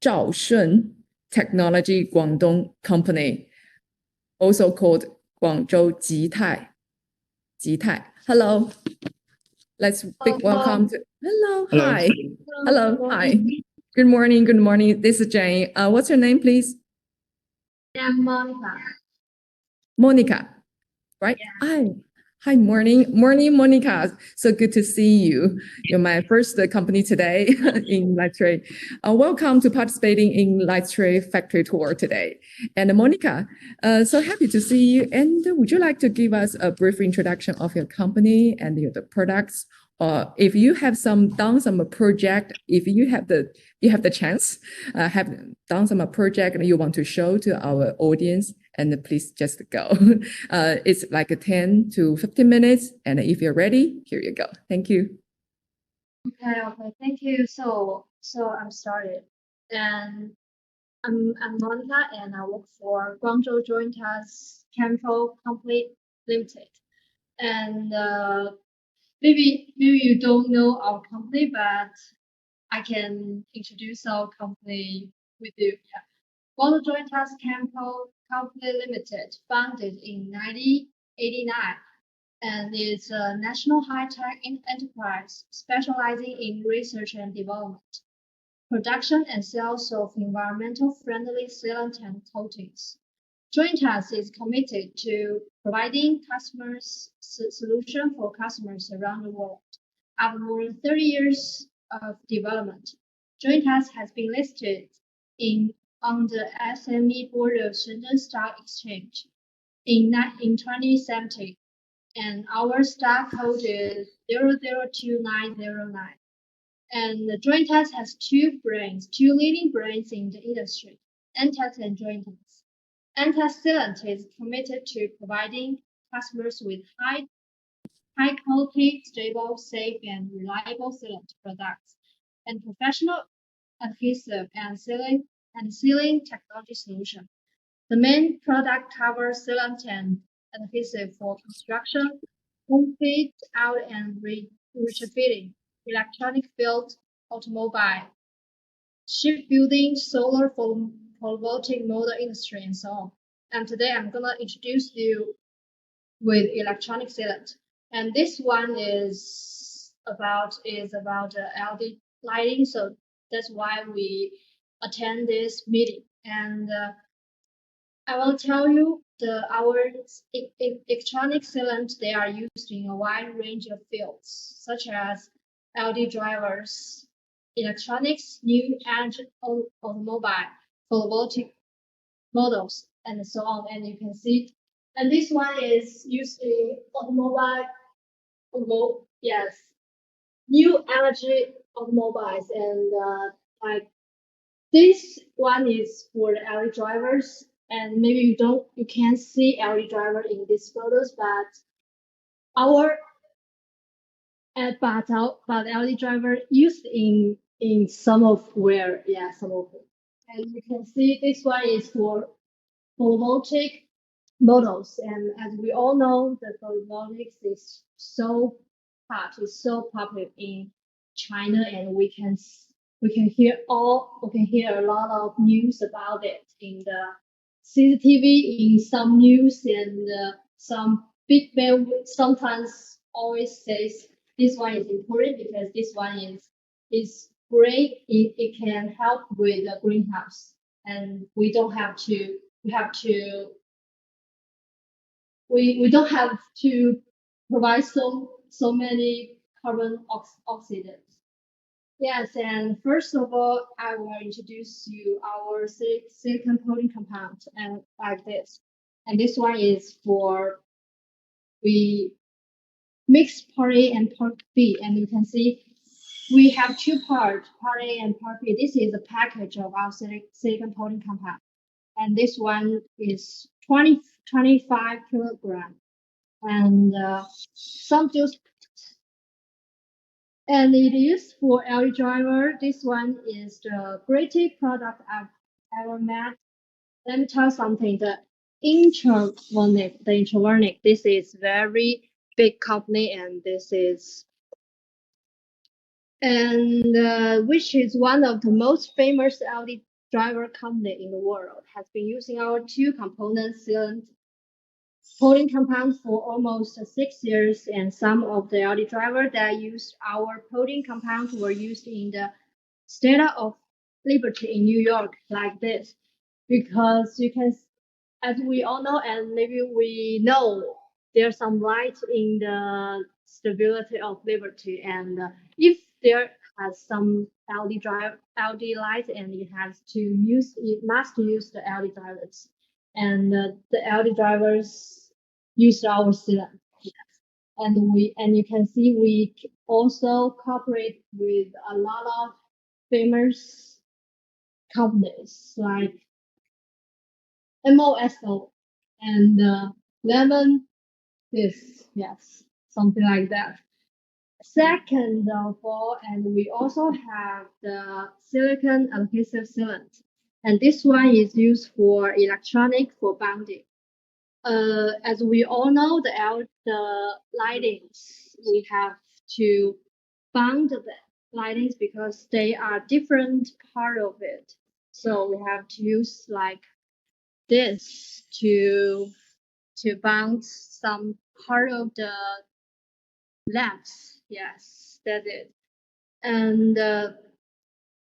ZHAOSHUN Technology Guangdong Company, also called Guangzhou GILE. Hello. Let's big welcome to. Hello. Hi. Hello. Hi. Good morning. Good morning. This is Jane. What's your name, please? I'm Monica. Monica, right? Yeah. Hi, morning, Monica. So good to see you. You're my first company today in Lightstrade. Welcome to participating in Lightstrade factory tour today. And Monica, so happy to see you. And would you like to give us a brief introduction of your company and the products? If you have done some project, if you have the chance, have done some project and you want to show to our audience, and please just go. It's like 10 to 15 minutes, and if you're ready, here you go. Thank you. Okay, thank you. So I'm started, and I'm Monica, and I work for Guangzhou Joint Task Chemical Company Limited. And maybe you don't know our company, but I can introduce our company with you. Yeah. Guangzhou Joint Task Chemical Company Limited, founded in 1989, and is a national high-tech enterprise specializing in research and development, production and sales of environmental friendly sealant and coatings. Joint Task is committed to providing customers solution for customers around the world. After more than 30 years of development, Joint Task has been listed on the SME board of Shenzhen Stock Exchange in 2017, and our stock code is 002909. And the Joint Task has two leading brands in the industry, N-Task and Joint Task. N-Task Sealant is committed to providing customers with high quality, stable, safe, and reliable sealant products, and professional adhesive and sealing technology solution. The main product covers sealant and adhesive for construction, home fit out and retrofitting, electronic field, automobile, shipbuilding, solar photovoltaic motor industry, and so on. And today I'm gonna introduce you with electronic sealant. And this one is about LED lighting, so that's why we attend this meeting. And I will tell you our electronic sealant, they are used in a wide range of fields, such as LED drivers, electronics, new energy automobile, photovoltaic models, and so on. And you can see, and this one is used in yes, new energy automobiles, and like this one is for the LED drivers. And maybe you can't see LED driver in these photos, but LED driver used in some of them. And you can see this one is for photovoltaic models. And as we all know, the photovoltaics is so hot, is so popular in China, and we can hear a lot of news about it in the CCTV, in some news, and some big mail sometimes always says this one is important because this one is great. It can help with the greenhouse, and we don't have to provide so many carbon oxidants. Yes, and first of all, I will introduce you our silicon coating compound, and like this. And this one is we mix part A and part B, and you can see we have two parts, part A and part B. This is a package of our silicon coating compound, and this one is 25 kilogram, and some juice. And it is for LED driver. This one is the greatest product I've ever met. Let me tell something. The Intronic, this is very big company, and which is one of the most famous LED driver company in the world, has been using our two-component sealant coating compound for almost 6 years, and some of the Audi drivers that used our coating compound were used in the Statue of Liberty in New York, like this, because you can, as we all know, and maybe we know, there's some light in the stability of Liberty, and if there has some LD light, and it must use the LD drivers, and the LD drivers use our sealant. And you can see we also cooperate with a lot of famous companies like MOSO and Lemon, yes, something like that. Second of all, and we also have the silicon adhesive sealant, and this one is used for electronic for bonding. As we all know, the lightings, we have to bond the lightings because they are different part of it. So we have to use like this to bond some part of the lamps. Yes, that's it. And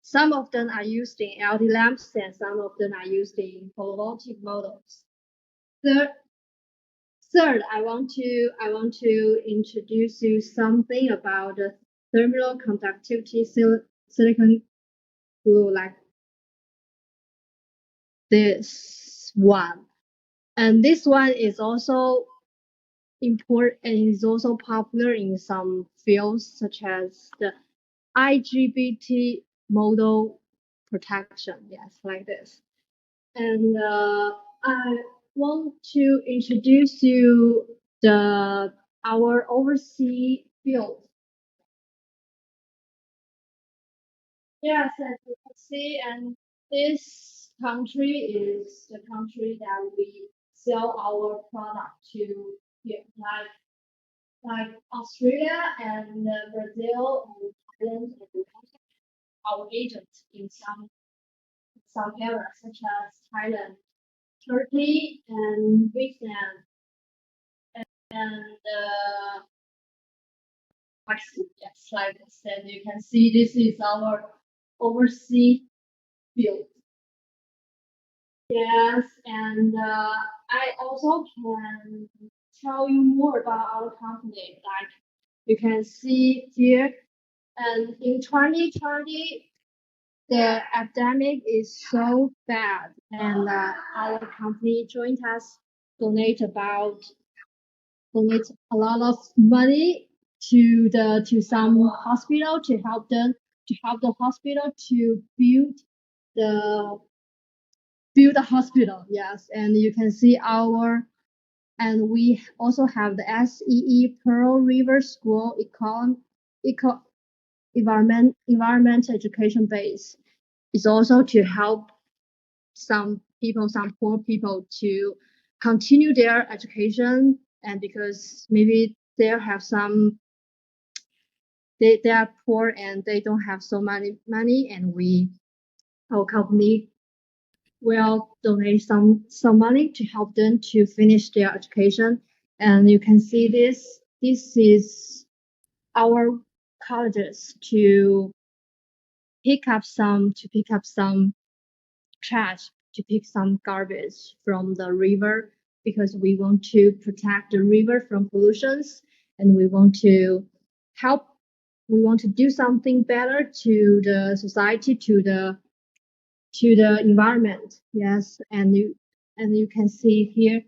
some of them are used in LED lamps, and some of them are used in photovoltaic models. Third, I want to introduce you something about the thermal conductivity silicon glue, like this one. And this one is also important and is also popular in some fields such as the IGBT model protection. Yes, like this. And I want to introduce you our overseas field. Yes, as you can see, and this country is the country that we sell our product to, yeah, like Australia and Brazil and Thailand, and we also have our agents in some areas such as Thailand, Turkey, and Vietnam, and Mexico. Yes, like I said, you can see this is our overseas field. Yes, and I also can tell you more about our company. Like you can see here, and in 2020, the epidemic is so bad, and our company joined us, donate a lot of money to some hospital to help the hospital to build the hospital. Yes, and you can see and we also have the SEE Pearl River School environment education base. It's also to help some poor people to continue their education, and because maybe they have they are poor and they don't have so many money, and our company will donate some money to help them to finish their education. And you can see this is our colleges to pick up some trash, to pick some garbage from the river, because we want to protect the river from pollutions, and we want to do something better to the society, to the environment. Yes, and you can see here,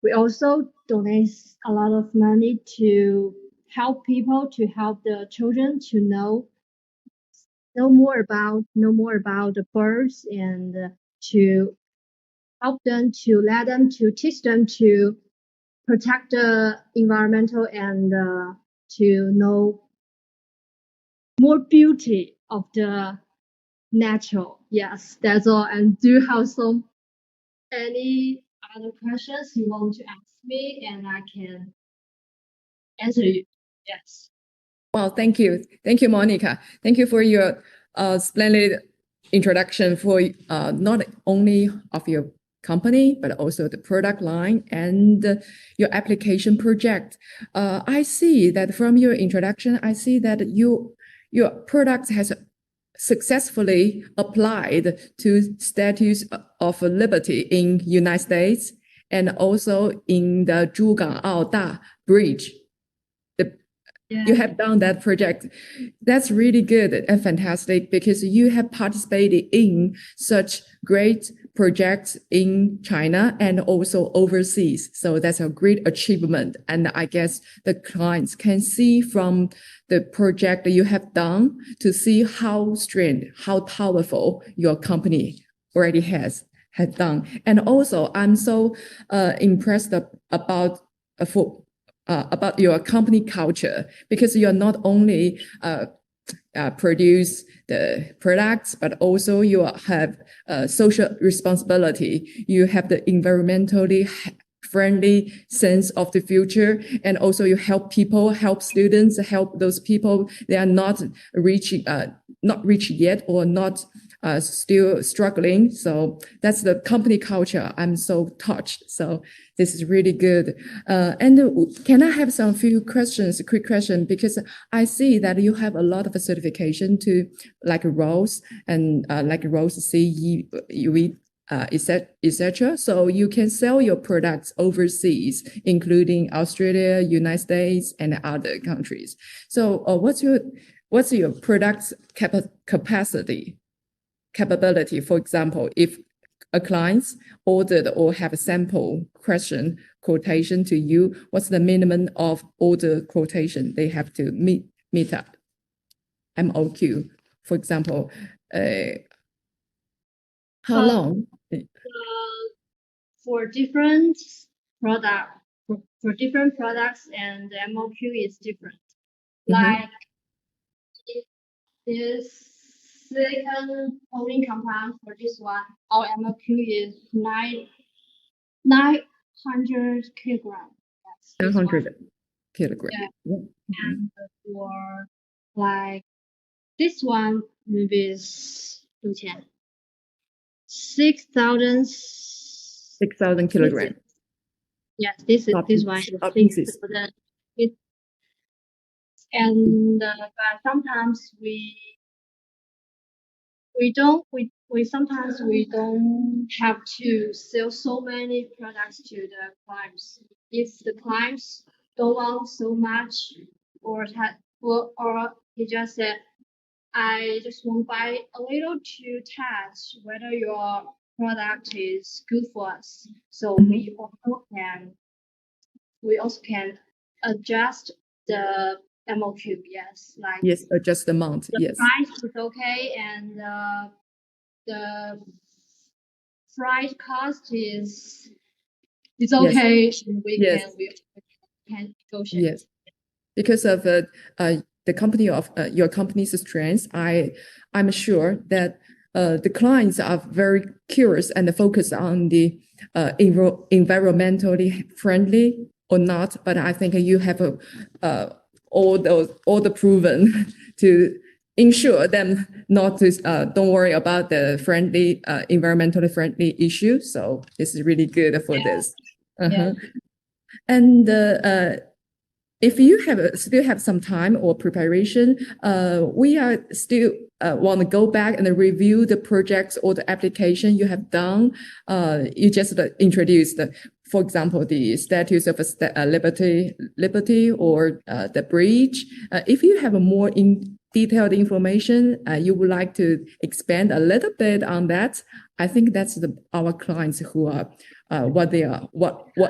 we also donate a lot of money to help the children to know more about the birds, and to help them, to teach them to protect the environmental, and to know more beauty of the natural. Yes, that's all. And do you have any other questions you want to ask me, and I can answer you? Yes. Well, thank you, Monica. Thank you for your splendid introduction for not only of your company, but also the product line and your application project. I see that from your introduction, I see that your product has successfully applied to Statue of Liberty in United States and also in the Zhuangao Da Bridge. You have done that project. That's really good and fantastic because you have participated in such great projects in China and also overseas. So that's a great achievement. And I guess the clients can see from the project that you have done to see how strong, how powerful your company already has done. And also, I'm so impressed about your company culture because you're not only produce the products, but also you have social responsibility. You have the environmentally friendly sense of the future, and also you help people, help students, help those people they are not rich yet or not still struggling. So that's the company culture. I'm so touched. So this is really good. And can I have some few questions, quick question, because I see that you have a lot of certification to like roles and like roles CE, etc. So you can sell your products overseas, including Australia, United States, and other countries. So what's your product's capability? For example, if a client ordered or have a sample question quotation to you, what's the minimum of order quotation they have to meet up? MOQ, for example, how long? For different for different products, and the MOQ is different. Like if this silicon chlorine compound for this one, our MOQ is 900 kilograms. 900 kilograms. Yeah. And for like this one, maybe is 6,000 kilograms. Yes, this one is 6,000. And but sometimes we sometimes we don't have to sell so many products to the clients. If the clients don't want so much, or he just said, I just want to buy a little to test whether your product is good for us. So we also can adjust the MOQ. Yes, like yes, adjust the amount. the Yes, price is okay, and the freight cost is okay. Yes. We Yes. can negotiate. Yes, because of the company of your company's strengths, I'm sure that the clients are very curious and focused on the environmentally friendly or not. But I think you have all the proven to ensure them not to don't worry about the environmentally friendly issue. So this is really good for this. And if you still have some time or preparation, we are still want to go back and review the projects or the application you have done. You just introduced, for example, the Statues of Liberty or the bridge. If you have a more detailed information, you would like to expand a little bit on that, I think that's our clients who are what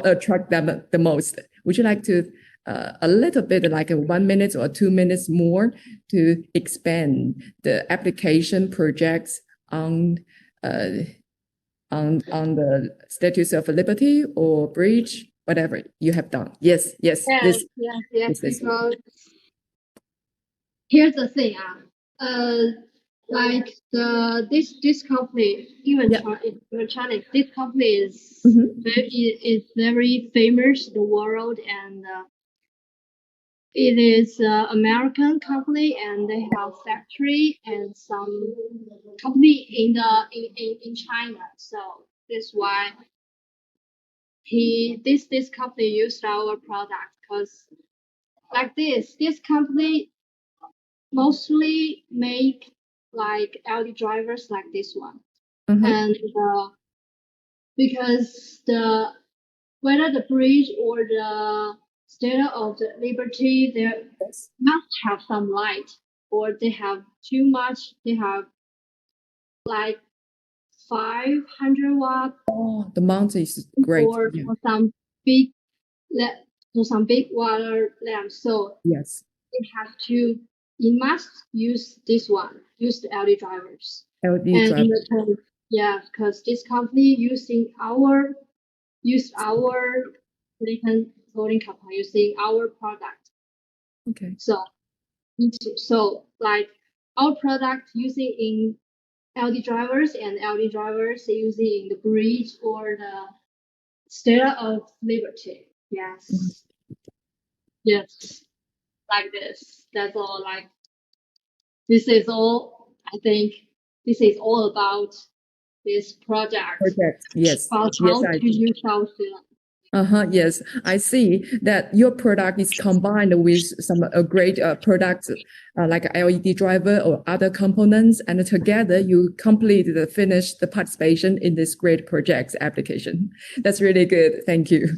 attract them the most. Would you like to a little bit, like 1 minute or 2 minutes more, to expand the application projects on the Statues of Liberty or bridge, whatever you have done? Yes. Because here's the thing, like this company, even China, this company is very famous in the world, and It is an American company, and they have factory and some company in China. So that's why this company used our product, because like this company mostly make like LD drivers like this one, and because whether the bridge or the Statue of the Liberty, they must have some light, or they have too much. They have like 500 watt, Oh, the mountain is great. or Yeah. for some big for some big water lamps. So Yes. you must use this one, use the LD drivers. LD And drive. yeah, because this company using our silicon coating company using our product. Okay. So like our product using in LD drivers, and LD drivers using in the bridge or the Statue of Liberty. Yes. Yes. Like this. That's all. Like this is all. I think this is all about this project. Yes. About Yes, how to use our film. Yes, I see that your product is combined with some great products like LED driver or other components, and together you complete the finish the participation in this great project application. That's really good. Thank you.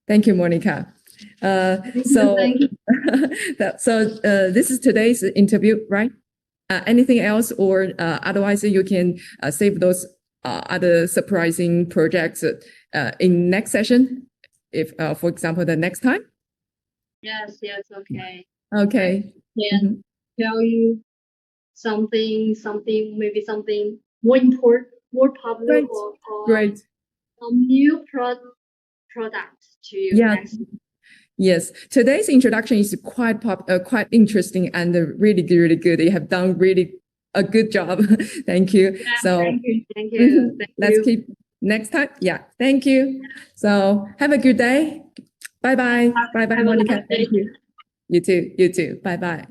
Thank you, Monica. So this is today's interview, right? Anything else, or otherwise you can save those other surprising projects in next session, if for example the next time. Yes, okay. Okay. Can tell you something, maybe something more important, more popular, or Great. some new product to you. Yeah. Next. Yes, today's introduction is quite interesting and really good. You have done really a good job. Thank you. Yeah, so thank you. Let's keep next time. Yeah, thank you. So have a good day. Bye bye. Bye bye, Monica. Thank you. You too. Bye bye.